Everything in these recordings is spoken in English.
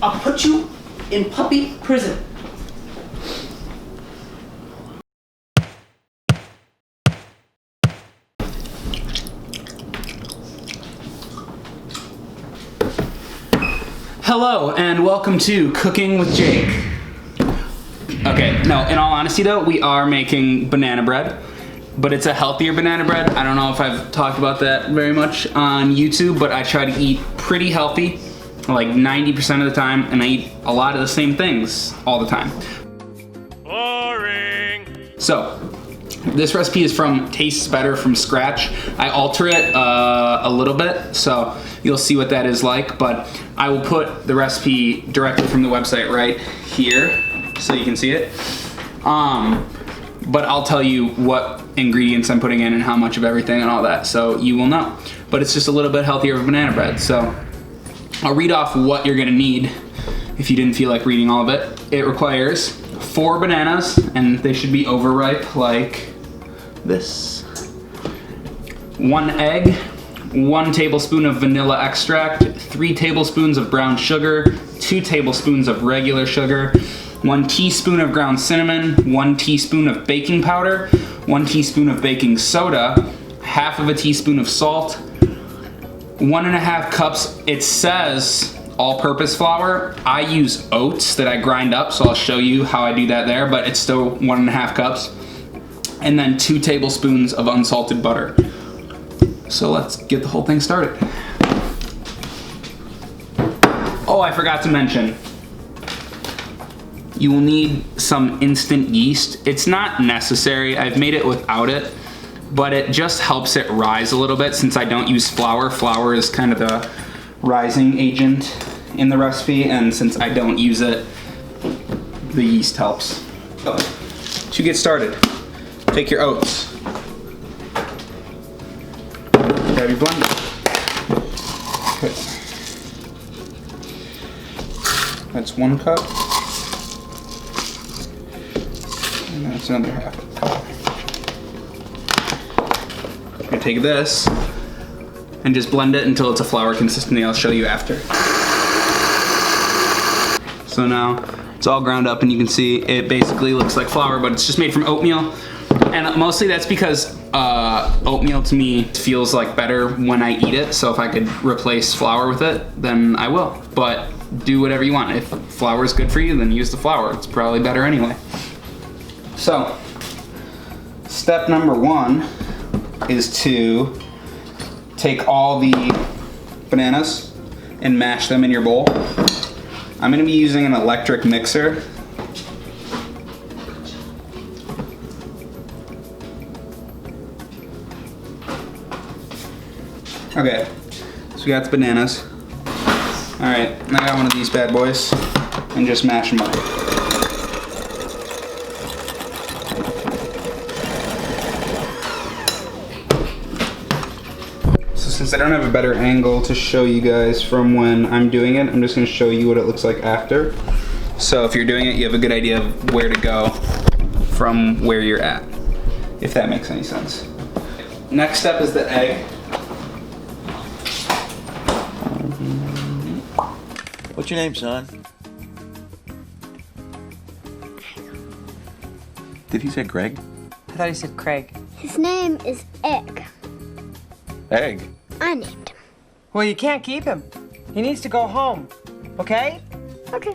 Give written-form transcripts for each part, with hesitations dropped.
I'll put you in puppy prison. Hello and welcome to Cooking with Jake. Okay, no, in all honesty though, we are making banana bread, but it's a healthier banana bread. I don't know if I've talked about that very much on YouTube, but I try to eat pretty healthy, like 90% of the time, and I eat a lot of the same things all the time. Boring. So, this recipe is from Tastes Better from Scratch. I alter it a little bit, so you'll see what that is like, but I will put the recipe directly from the website right here so you can see it. But I'll tell you what ingredients I'm putting in and how much of everything and all that, so you will know. But it's just a little bit healthier of banana bread, so I'll read off what you're gonna need if you didn't feel like reading all of it. It requires 4 bananas, and they should be overripe like this. 1 egg, 1 tablespoon of vanilla extract, 3 tablespoons of brown sugar, 2 tablespoons of regular sugar, 1 teaspoon of ground cinnamon, 1 teaspoon of baking powder, 1 teaspoon of baking soda, half of a teaspoon of salt, 1.5 cups, it says all-purpose flour. I use oats that I grind up, so I'll show you how I do that there, but it's still 1.5 cups. And then 2 tablespoons of unsalted butter. So let's get the whole thing started. Oh, I forgot to mention, you will need some instant yeast. It's not necessary, I've made it without it, but it just helps it rise a little bit since I don't use flour. Flour is kind of the rising agent in the recipe, and since I don't use it, the yeast helps. So, to get started, take your oats, grab your blender. Okay. That's 1 cup, and that's another half. You're gonna take this and just blend it until it's a flour consistency. I'll show you after. So now it's all ground up, and you can see it basically looks like flour, but it's just made from oatmeal. And mostly that's because oatmeal to me feels like better when I eat it. So if I could replace flour with it, then I will. But do whatever you want. If flour is good for you, then use the flour. It's probably better anyway. So step number 1 is to take all the bananas and mash them in your bowl. I'm gonna be using an electric mixer. Okay, so we got the bananas. All right, I got one of these bad boys, and just mash them up. So since I don't have a better angle to show you guys from when I'm doing it, I'm just gonna show you what it looks like after. So if you're doing it, you have a good idea of where to go from where you're at, if that makes any sense. Next step is the egg. What's your name, son? Did he say Greg? I thought he said Craig. His name is Egg. Egg? I named him. Well, you can't keep him. He needs to go home, okay? Okay.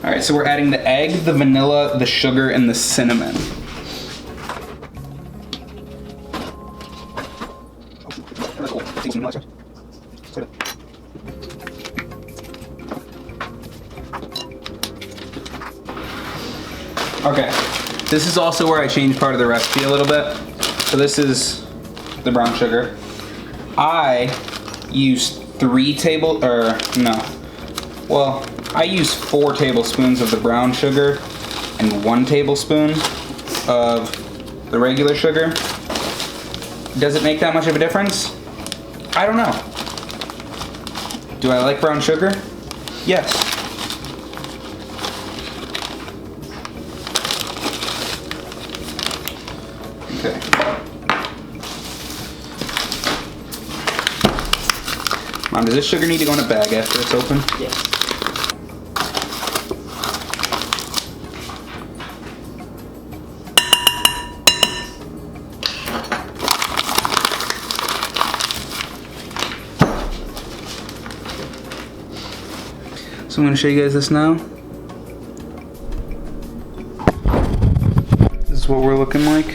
All right, so we're adding the egg, the vanilla, the sugar, and the cinnamon. Okay, this is also where I changed part of the recipe a little bit. So this is the brown sugar. I used 4 tablespoons of the brown sugar and 1 tablespoon of the regular sugar. Does it make that much of a difference? I don't know. Do I like brown sugar? Yes. Okay. Mom, does this sugar need to go in a bag after it's open? Yes. So I'm going to show you guys this now. This is what we're looking like.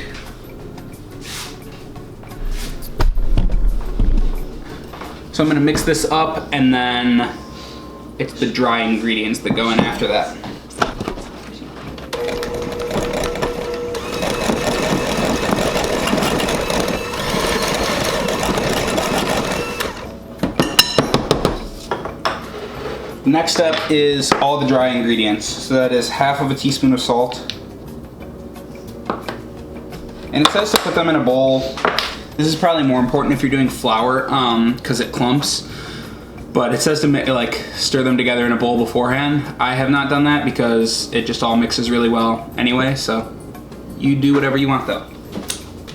So I'm going to mix this up, and then it's the dry ingredients that go in after that. Next up is all the dry ingredients. So that is half of a teaspoon of salt. And it says to put them in a bowl. This is probably more important if you're doing flour, because it clumps. But it says to like stir them together in a bowl beforehand. I have not done that because it just all mixes really well anyway, so you do whatever you want though.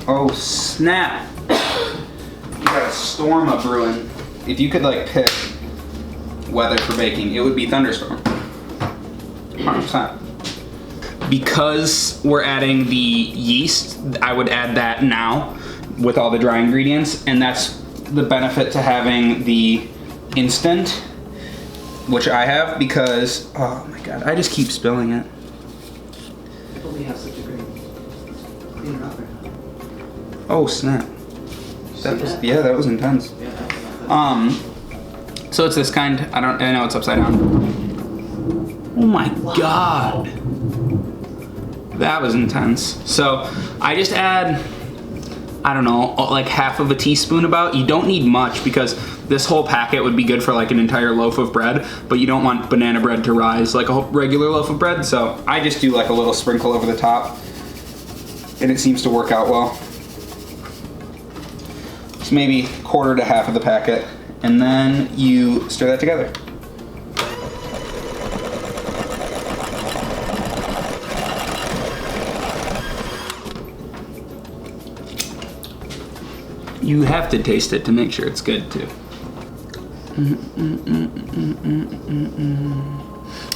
Oh snap! You got a storm a brewing. If you could like pick weather for baking, it would be thunderstorm. 100%. Because we're adding the yeast, I would add that now with all the dry ingredients, and that's the benefit to having the instant, which I have, because, oh my god, I just keep spilling it. But we have such a great cleaner up right now. Oh snap. That was, yeah, that was intense. So it's this kind, I know it's upside down. Oh my god. That was intense. So I just add, I don't know, like half of a teaspoon about. You don't need much because this whole packet would be good for like an entire loaf of bread, but you don't want banana bread to rise like a regular loaf of bread. So I just do like a little sprinkle over the top, and it seems to work out well. So maybe quarter to half of the packet, and then you stir that together. You have to taste it to make sure it's good too.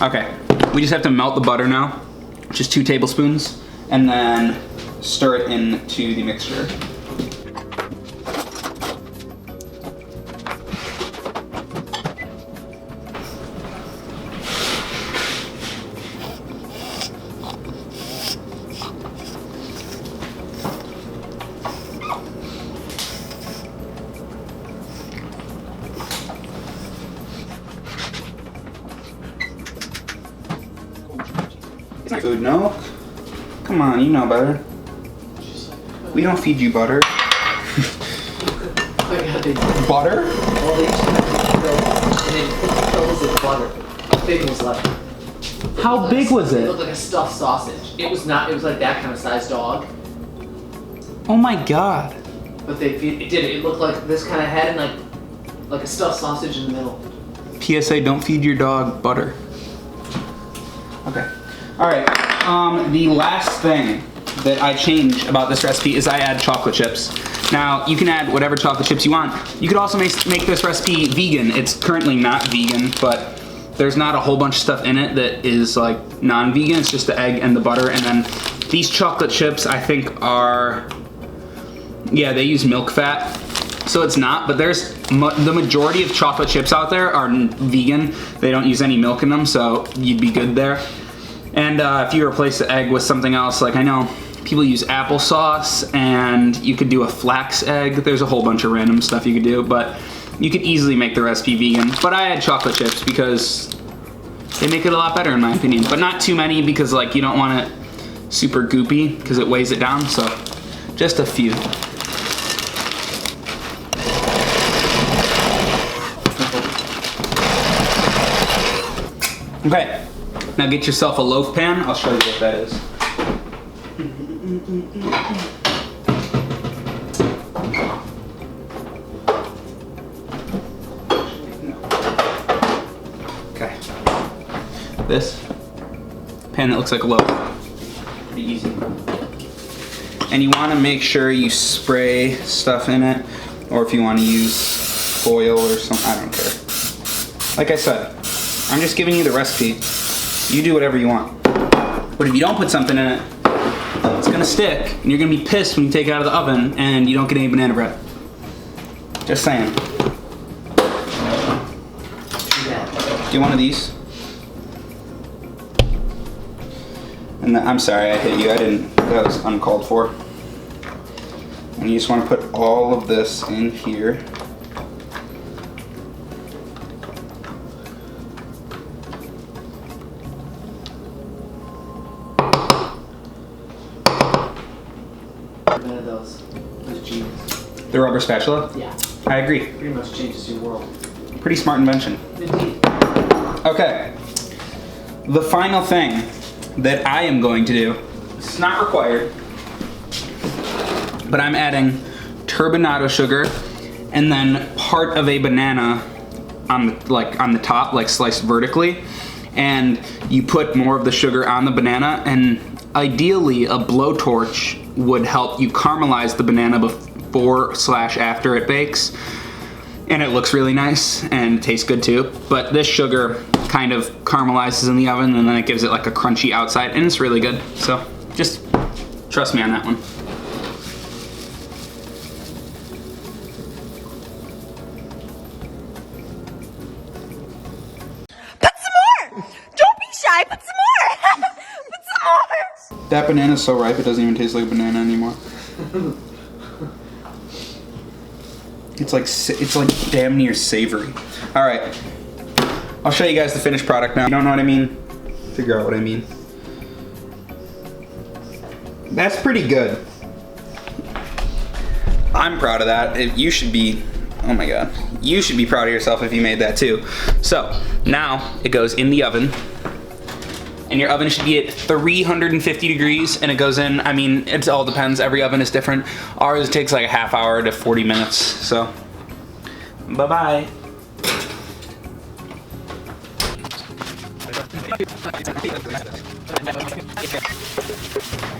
Okay, we just have to melt the butter now, just 2 tablespoons, and then stir it into the mixture. Food milk? Come on, you know better. We don't feed you butter. Butter? Well, they used to have and then put pills of butter. How big was left? How big was It it? looked like a stuffed sausage. It was not. It was like that kind of size dog. Oh my god. But they it did. It looked like this kind of head and like a stuffed sausage in the middle. PSA, don't feed your dog butter. Okay. Alright, the last thing that I change about this recipe is I add chocolate chips. Now, you can add whatever chocolate chips you want. You could also make this recipe vegan. It's currently not vegan, but there's not a whole bunch of stuff in it that is like non-vegan. It's just the egg and the butter, and then these chocolate chips I think are, yeah, they use milk fat. So it's not, but there's the majority of chocolate chips out there are vegan. They don't use any milk in them, so you'd be good there. And if you replace the egg with something else, like I know people use applesauce, and you could do a flax egg. There's a whole bunch of random stuff you could do, but you could easily make the recipe vegan. But I add chocolate chips because they make it a lot better in my opinion. But not too many because like you don't want it super goopy because it weighs it down, so just a few. Okay. Now get yourself a loaf pan. I'll show you what that is. Okay. This pan that looks like a loaf. Pretty easy. And you want to make sure you spray stuff in it, or if you want to use foil or something. I don't care. Like I said, I'm just giving you the recipe. You do whatever you want. But if you don't put something in it, it's gonna stick, and you're gonna be pissed when you take it out of the oven and you don't get any banana bread. Just saying. Yeah. Do you want one of these? And I'm sorry I hit you. I didn't. That was uncalled for. And you just want to put all of this in here. None of those. Those genius. The rubber spatula? Yeah. I agree. Pretty much changes your world. Pretty smart invention. Indeed. Okay. The final thing that I am going to do, it's not required, but I'm adding turbinado sugar and then part of a banana on the top, like sliced vertically, and you put more of the sugar on the banana, and ideally a blowtorch would help you caramelize the banana before/after it bakes, and it looks really nice and it tastes good too. But this sugar kind of caramelizes in the oven, and then it gives it like a crunchy outside, and it's really good. So just trust me on that one. Put some more! Don't be shy, put some more! Put some more! That banana's so ripe it doesn't even taste like a banana anymore. It's like damn near savory. All right, I'll show you guys the finished product now. You don't know what I mean? Figure out what I mean. That's pretty good. I'm proud of that. You should be, oh my God. You should be proud of yourself if you made that too. So now it goes in the oven. And your oven should be at 350 degrees, and it goes in, I mean, it all depends. Every oven is different. Ours takes like a half hour to 40 minutes, so bye-bye.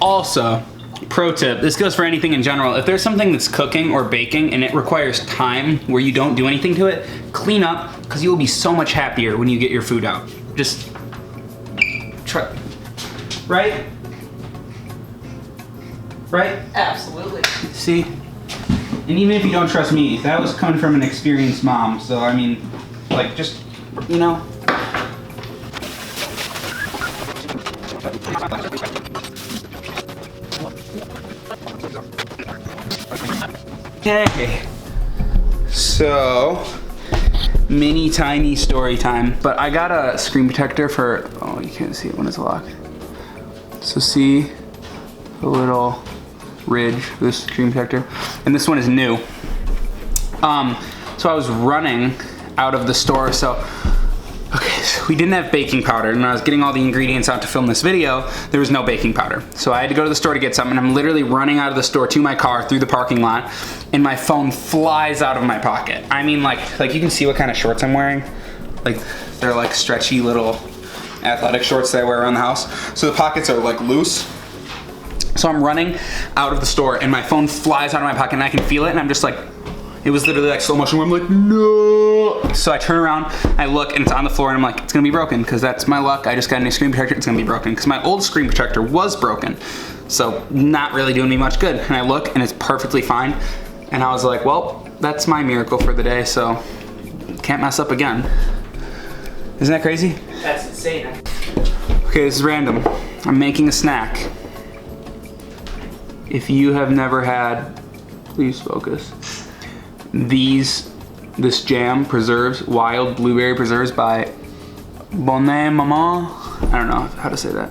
Also, pro tip, this goes for anything in general. If there's something that's cooking or baking and it requires time where you don't do anything to it, clean up, because you'll be so much happier when you get your food out. Just try, right? Right? Absolutely. See? And even if you don't trust me, that was coming from an experienced mom, so I mean, like, just, you know. Okay. So, mini tiny story time. But I got a screen protector for, oh, you can't see it when it's locked. So see the little ridge, this screen protector. And this one is new. So I was running out of the store, so, okay, so we didn't have baking powder, and when I was getting all the ingredients out to film this video, there was no baking powder. So I had to go to the store to get some, and I'm literally running out of the store to my car through the parking lot, and my phone flies out of my pocket. I mean, like you can see what kind of shorts I'm wearing. Like, they're like stretchy little athletic shorts that I wear around the house. So the pockets are like loose. So I'm running out of the store, and my phone flies out of my pocket, and I can feel it, and I'm just like, it was literally like slow motion where I'm like, no. So I turn around, I look, and it's on the floor, and I'm like, it's gonna be broken, because that's my luck. I just got a new screen protector, it's gonna be broken, because my old screen protector was broken. So not really doing me much good. And I look, and it's perfectly fine. And I was like, well, that's my miracle for the day, so can't mess up again. Isn't that crazy? That's insane. Okay, this is random. I'm making a snack. If you have never had, please focus. This jam preserves, wild blueberry preserves by Bonne Maman. I don't know how to say that,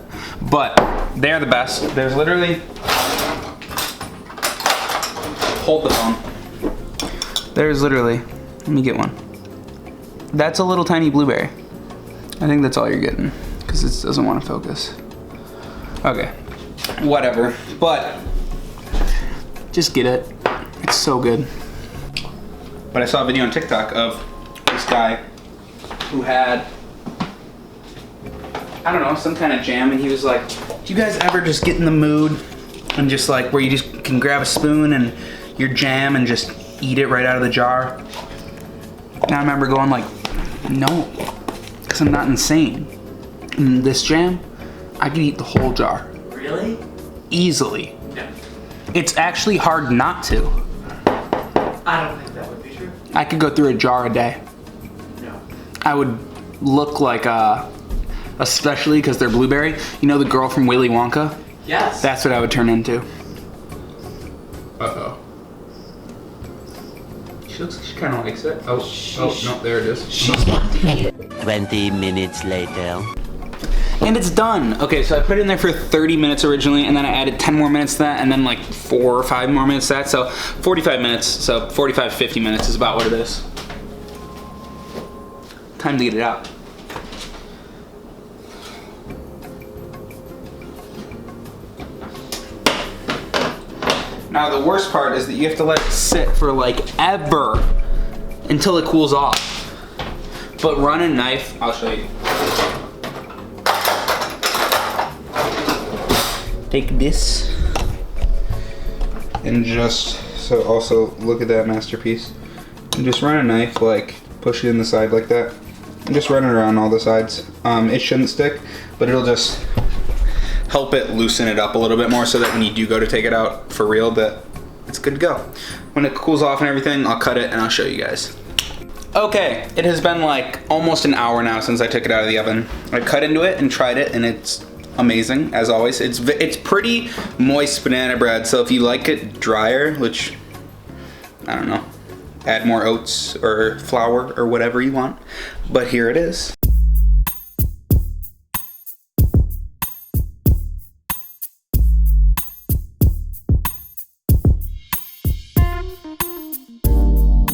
but they're the best. There's literally, hold the phone. There's literally, let me get one. That's a little tiny blueberry. I think that's all you're getting, because it doesn't want to focus. Okay, whatever, but just get it. It's so good. But I saw a video on TikTok of this guy who had, I don't know, some kind of jam, and he was like, do you guys ever just get in the mood and just like, where you just can grab a spoon and your jam and just eat it right out of the jar? And I remember going like, no, because I'm not insane. And this jam, I could eat the whole jar. Really? Easily. No. It's actually hard not to. I don't think that would be true. I could go through a jar a day. No. I would look like especially because they're blueberry. You know the girl from Willy Wonka? Yes. That's what I would turn into. Uh-oh. She looks like she kind of likes it. Oh, no, there it is. She's about to eat it. 20 minutes later. And it's done. Okay, so I put it in there for 30 minutes originally, and then I added 10 more minutes to that, and then like 4 or 5 more minutes to that. So 45 minutes, so 45, 50 minutes is about what it is. Time to get it out. Now the worst part is that you have to let it sit for like ever until it cools off. But run a knife, I'll show you. Take this and just, so also look at that masterpiece. And just run a knife, like push it in the side like that. And just run it around all the sides. It shouldn't stick, but it'll just help it loosen it up a little bit more so that when you do go to take it out for real, that it's good to go. When it cools off and everything, I'll cut it and I'll show you guys. Okay, it has been like almost an hour now since I took it out of the oven. I cut into it and tried it, and it's amazing as always. It's pretty moist banana bread, so if you like it drier, which I don't know, add more oats or flour or whatever you want, but here it is.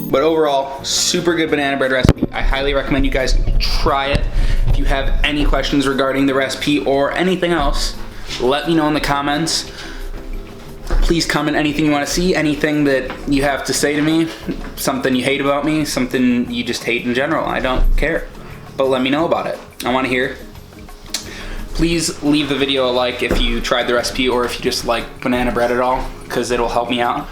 But overall, super good banana bread recipe. I highly recommend you guys try it. If you have any questions regarding the recipe or anything else, let me know in the comments. Please comment anything you want to see, anything that you have to say to me, something you hate about me, something you just hate in general. I don't care, but let me know about it. I want to hear. Please leave the video a like if you tried the recipe or if you just like banana bread at all, because it'll help me out.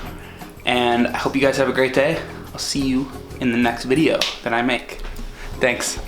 And I hope you guys have a great day. I'll see you in the next video that I make. Thanks.